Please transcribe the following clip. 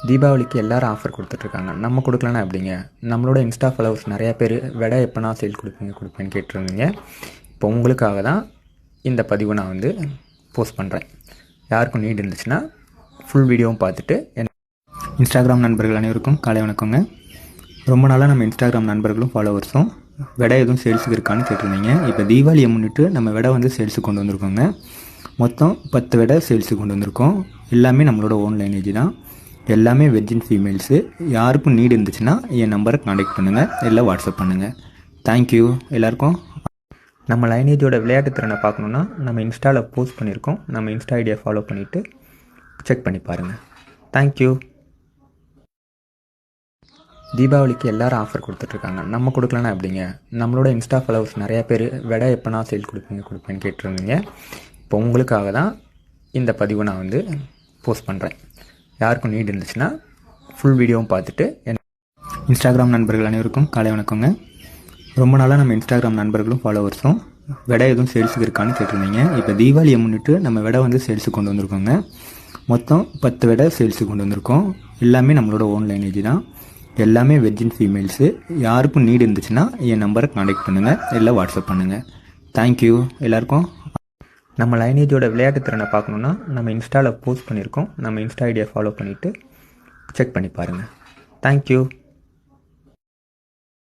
தீபாவளிக்கு எல்லாரும் ஆஃபர் கொடுத்துட்ருக்காங்க. நம்ம கொடுக்கலன்னா எப்படிங்க? நம்மளோட இன்ஸ்டா ஃபாலோவர்ஸ் நிறையா பேர் விடை எப்போனா சேல் கொடுப்பேன்னு கேட்டிருந்தீங்க. இப்போ உங்களுக்காக தான் இந்த பதிவு நான் போஸ்ட் பண்ணுறேன். யாருக்கும் நீட் இருந்துச்சுன்னா ஃபுல் வீடியோவும் பார்த்துட்டு இன்ஸ்டாகிராம் நண்பர்கள் அனைவருக்கும் காலை வணக்கங்க. ரொம்ப நாளாக நம்ம இன்ஸ்டாகிராம் நண்பர்களும் ஃபாலோவர்ஸும் விடை எதுவும் சேல்ஸுக்கு இருக்கான்னு கேட்டிருந்தீங்க. இப்போ தீபாவளியை முன்னிட்டு நம்ம விடை சேல்ஸுக்கு கொண்டு வந்திருக்கோங்க. மொத்தம் 10 விடை சேல்ஸுக்கு கொண்டு வந்திருக்கோம். எல்லாமே நம்மளோட ஓன் லைனேஜ் தான். எல்லாமே வெர்ஜின் ஃபீமேல்ஸு. யாருக்கும் நீட் இருந்துச்சுன்னா என் நம்பரை கான்டாக்ட் பண்ணுங்கள், இல்லை வாட்ஸ்அப் பண்ணுங்கள். தேங்க்யூ எல்லாருக்கும். நம்ம லைனேஜோட விளையாட்டு திறனை பார்க்கணுன்னா நம்ம இன்ஸ்டாவில் போஸ்ட் பண்ணியிருக்கோம். நம்ம இன்ஸ்டா ஐடியை ஃபாலோ பண்ணிவிட்டு செக் பண்ணி பாருங்கள். தேங்க்யூ. தீபாவளிக்கு எல்லாரும் ஆஃபர் கொடுத்துட்ருக்காங்க. நம்ம கொடுக்கலன்னா எப்படிங்க? நம்மளோட இன்ஸ்டா ஃபாலோவர்ஸ் நிறையா பேர் விடை எப்போனா சேல் கொடுப்பேன்னு கேட்டிருந்தீங்க. இப்போ உங்களுக்காக தான் இந்த பதிவு நான் போஸ்ட் பண்ணுறேன். யாருக்கும் நீட் இருந்துச்சுன்னா ஃபுல் வீடியோவும் பார்த்துட்டு இன்ஸ்டாகிராம் நண்பர்கள் அனைவருக்கும் காலை வணக்கங்க. ரொம்ப நாளாக நம்ம இன்ஸ்டாகிராம் நண்பர்களும் ஃபாலோவர்ஸும் விடை எதுவும் சேல்ஸுக்கு இருக்கான்னு கேட்டிருந்தீங்க. இப்போ தீபாவளியை முன்னிட்டு நம்ம விடை சேல்ஸுக்கு கொண்டு வந்திருக்கோங்க. மொத்தம் 10 விடை சேல்ஸுக்கு கொண்டு வந்திருக்கோம். எல்லாமே நம்மளோட ஓன் லைனேஜ் தான். எல்லாமே வெர்ஜின் ஃபீமேல்ஸு. யாருக்கும் நீட் இருந்துச்சுன்னா என் நம்பரை கான்டாக்ட் பண்ணுங்கள், இல்லை வாட்ஸ்அப் பண்ணுங்கள். தேங்க்யூ எல்லாருக்கும். நம்ம லைனேஜோட விளையாட்டு திறனை பார்க்கணுன்னா நம்ம இன்ஸ்டாவில் போஸ்ட் பண்ணியிருக்கோம். நம்ம இன்ஸ்டா ஐடியை ஃபாலோ பண்ணிவிட்டு செக் பண்ணி பாருங்கள். தேங்க்யூ.